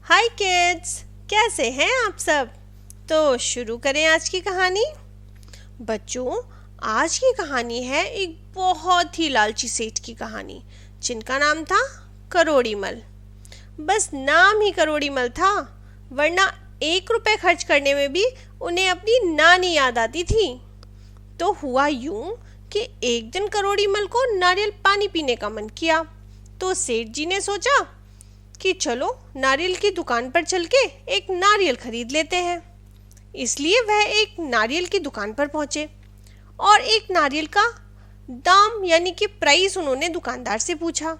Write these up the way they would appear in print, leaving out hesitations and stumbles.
हाय kids, कैसे हैं आप सब। तो शुरू करें आज की कहानी। बच्चों, आज की कहानी है एक बहुत ही लालची सेठ की कहानी, जिनका नाम था करोड़ीमल। बस नाम ही करोड़ीमल था, वरना 1 रुपए खर्च करने में भी उन्हें अपनी नानी याद आती थी। तो हुआ यूं कि एक दिन करोड़ीमल को नारियल पानी पीने का मन किया। तो सेठ जी ने सोचा कि चलो नारियल की दुकान पर चल के एक नारियल खरीद लेते हैं। इसलिए वह एक नारियल की दुकान पर पहुंचे और एक नारियल का दाम यानी कि प्राइस उन्होंने दुकानदार से पूछा।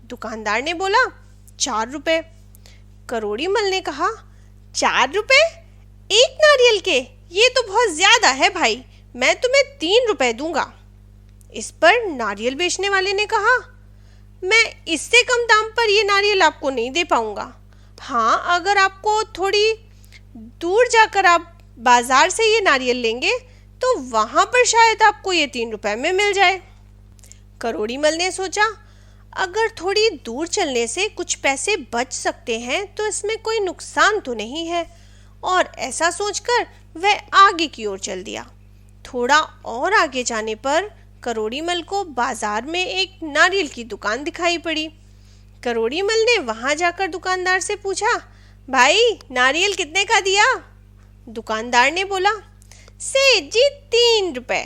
दुकानदार ने बोला 4 रुपए। करोड़ीमल ने कहा 4 रुपए एक नारियल के? ये तो बहुत ज्यादा है भाई, मैं तुम्हें 3 रुपए दूंगा। इस पर नारियल बेचने वाले ने कहा मैं इससे कम दाम पर ये नारियल आपको नहीं दे पाऊंगा। हाँ, अगर आपको थोड़ी दूर जाकर आप बाजार से ये नारियल लेंगे तो वहां पर शायद आपको ये 3 रुपए में मिल जाए। करोड़ीमल ने सोचा अगर थोड़ी दूर चलने से कुछ पैसे बच सकते हैं तो इसमें कोई नुकसान तो नहीं है, और ऐसा सोचकर वह आगे की ओर चल दिया। थोड़ा और आगे जाने पर करोड़ीमल को बाजार में एक नारियल की दुकान दिखाई पड़ी। करोड़ीमल ने वहां जाकर दुकानदार से पूछा भाई, नारियल कितने का दिया? दुकानदार ने बोला सेठ जी 3 रुपए।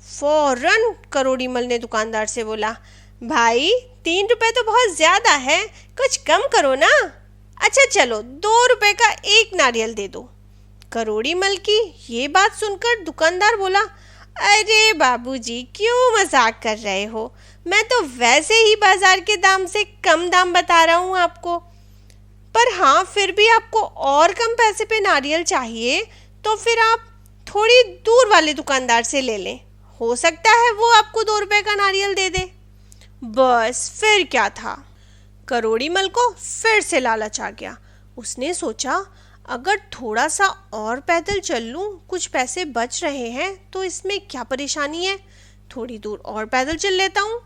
फौरन करोड़ीमल ने दुकानदार से बोला भाई 3 रुपए तो बहुत ज्यादा है, कुछ कम करो ना। अच्छा चलो 2 रुपए का एक नारियल दे दो। करोड़ीमल की ये बात सुनकर दुकानदार बोला अरे बाबूजी, क्यों मजाक कर रहे हो, मैं तो वैसे ही बाजार के दाम से कम दाम बता रहा हूँ आपको। पर हाँ, फिर भी आपको और कम पैसे पे नारियल चाहिए तो फिर आप थोड़ी दूर वाले दुकानदार से ले लें, हो सकता है वो आपको 2 रुपए का नारियल दे दे। बस फिर क्या था, करोड़ीमल को फिर से लालच आ गया। उसने सोचा अगर थोड़ा सा और पैदल चल लूं, कुछ पैसे बच रहे हैं तो इसमें क्या परेशानी है, थोड़ी दूर और पैदल चल लेता हूँ।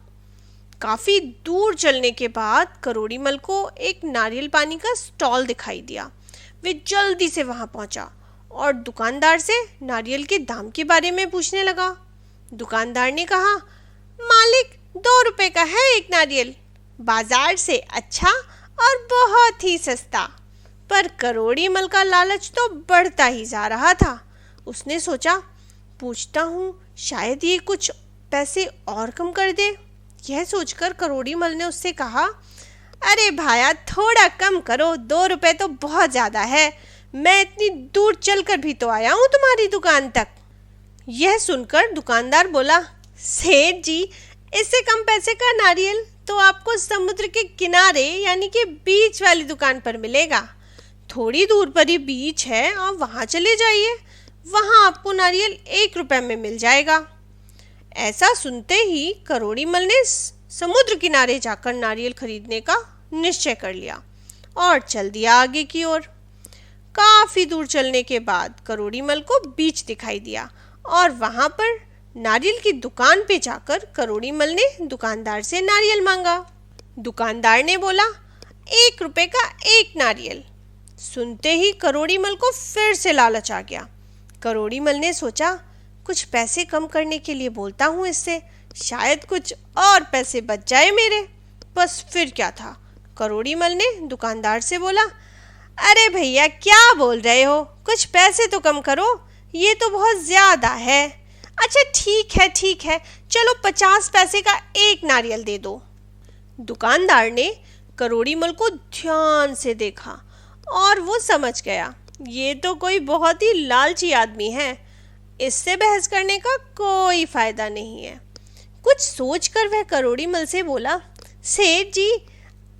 काफी दूर चलने के बाद करोड़ीमल को एक नारियल पानी का स्टॉल दिखाई दिया। वे जल्दी से वहां पहुंचा और दुकानदार से नारियल के दाम के बारे में पूछने लगा। दुकानदार ने कहा मालिक 2 रुपए का है एक नारियल, बाजार से अच्छा और बहुत ही सस्ता। पर करोड़ीमल का लालच तो बढ़ता ही जा रहा था। उसने सोचा पूछता हूँ, शायद ये कुछ पैसे और कम कर दे। यह सोचकर करोड़ीमल ने उससे कहा अरे भाया, थोड़ा कम करो, 2 रुपए तो बहुत ज़्यादा है, मैं इतनी दूर चलकर भी तो आया हूँ तुम्हारी दुकान तक। यह सुनकर दुकानदार बोला सेठ जी, इससे कम पैसे का नारियल तो आपको समुद्र के किनारे यानी कि बीच वाली दुकान पर मिलेगा। थोड़ी दूर पर ही बीच है, आप वहां चले जाइए, वहां आपको नारियल 1 रुपए में मिल जाएगा। ऐसा सुनते ही करोड़ीमल ने समुद्र किनारे जाकर नारियल खरीदने का निश्चय कर लिया और चल दिया आगे की ओर। काफी दूर चलने के बाद करोड़ीमल को बीच दिखाई दिया और वहां पर नारियल की दुकान पे जाकर करोड़ीमल ने दुकानदार से नारियल मांगा। दुकानदार ने बोला 1 रुपए का एक नारियल। सुनते ही करोड़ीमल को फिर से लालच आ गया। करोड़ीमल ने सोचा कुछ पैसे कम करने के लिए बोलता हूँ इससे, शायद कुछ और पैसे बच जाए मेरे। बस फिर क्या था, करोड़ीमल ने दुकानदार से बोला अरे भैया, क्या बोल रहे हो, कुछ पैसे तो कम करो, ये तो बहुत ज्यादा है। अच्छा ठीक है, चलो 50 पैसे का एक नारियल दे दो। दुकानदार ने करोड़ीमल को ध्यान से देखा और वो समझ गया ये तो कोई बहुत ही लालची आदमी है, इससे बहस करने का कोई फायदा नहीं है। कुछ सोचकर वह करोड़ीमल से बोला सेठ जी,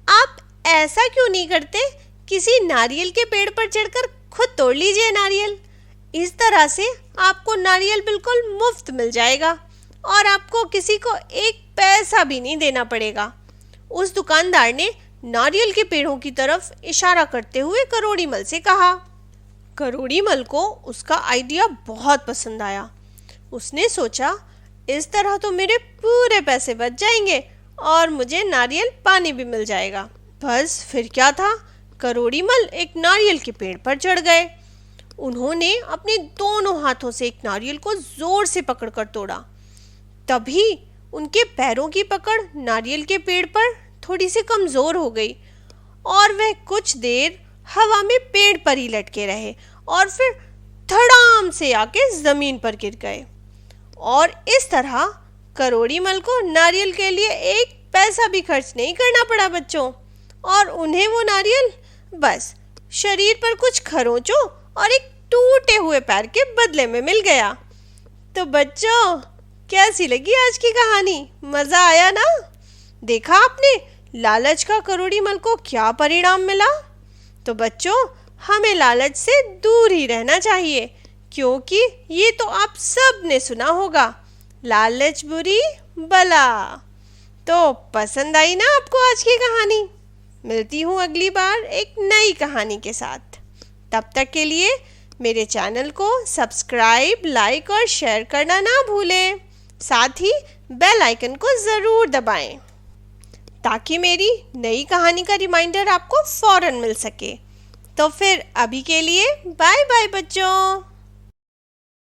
आप ऐसा क्यों नहीं करते, किसी नारियल के पेड़ पर चढ़कर खुद तोड़ लीजिए नारियल, इस तरह से आपको नारियल बिल्कुल मुफ्त मिल जाएगा और आपको किसी को 1 पैसा भी नहीं देना पड़ेगा। उस दुकानदार ने नारियल के पेड़ों की तरफ इशारा करते हुए करोड़ीमल से कहा। करोड़ीमल को उसका आइडिया बहुत पसंद आया। उसने सोचा इस तरह तो मेरे पूरे पैसे बच जाएंगे और मुझे नारियल पानी भी मिल जाएगा। बस फिर क्या था, करोड़ीमल एक नारियल के पेड़ पर चढ़ गए। उन्होंने अपने दोनों हाथों से एक नारियल को जोर से पकड़कर तोड़ा। तभी उनके पैरों की पकड़ नारियल के पेड़ पर थोड़ी सी कमजोर हो गई और वह कुछ देर हवा में पेड़ पर ही लटके रहे और फिर धड़ाम से आके जमीन पर गिर गए। और इस तरह करोड़ीमल को नारियल के लिए एक पैसा भी खर्च नहीं करना पड़ा बच्चों, और उन्हें वो नारियल बस शरीर पर कुछ खरोंचों और एक टूटे हुए पैर के बदले में मिल गया। तो बच्चों, कैसी लगी आज की कहानी? मजा आया ना? देखा आपने लालच का करोड़ीमल को क्या परिणाम मिला? तो बच्चों, हमें लालच से दूर ही रहना चाहिए, क्योंकि ये तो आप सब ने सुना होगा, लालच बुरी बला। तो पसंद आई ना आपको आज की कहानी? मिलती हूँ अगली बार एक नई कहानी के साथ। तब तक के लिए मेरे चैनल को सब्सक्राइब, लाइक और शेयर करना ना भूलें। साथ ही बेल आइकन को ज़रूर दबाएं ताकि मेरी नई कहानी का रिमाइंडर आपको फ़ौरन मिल सके। तो फिर अभी के लिए बाय बाय बच्चों।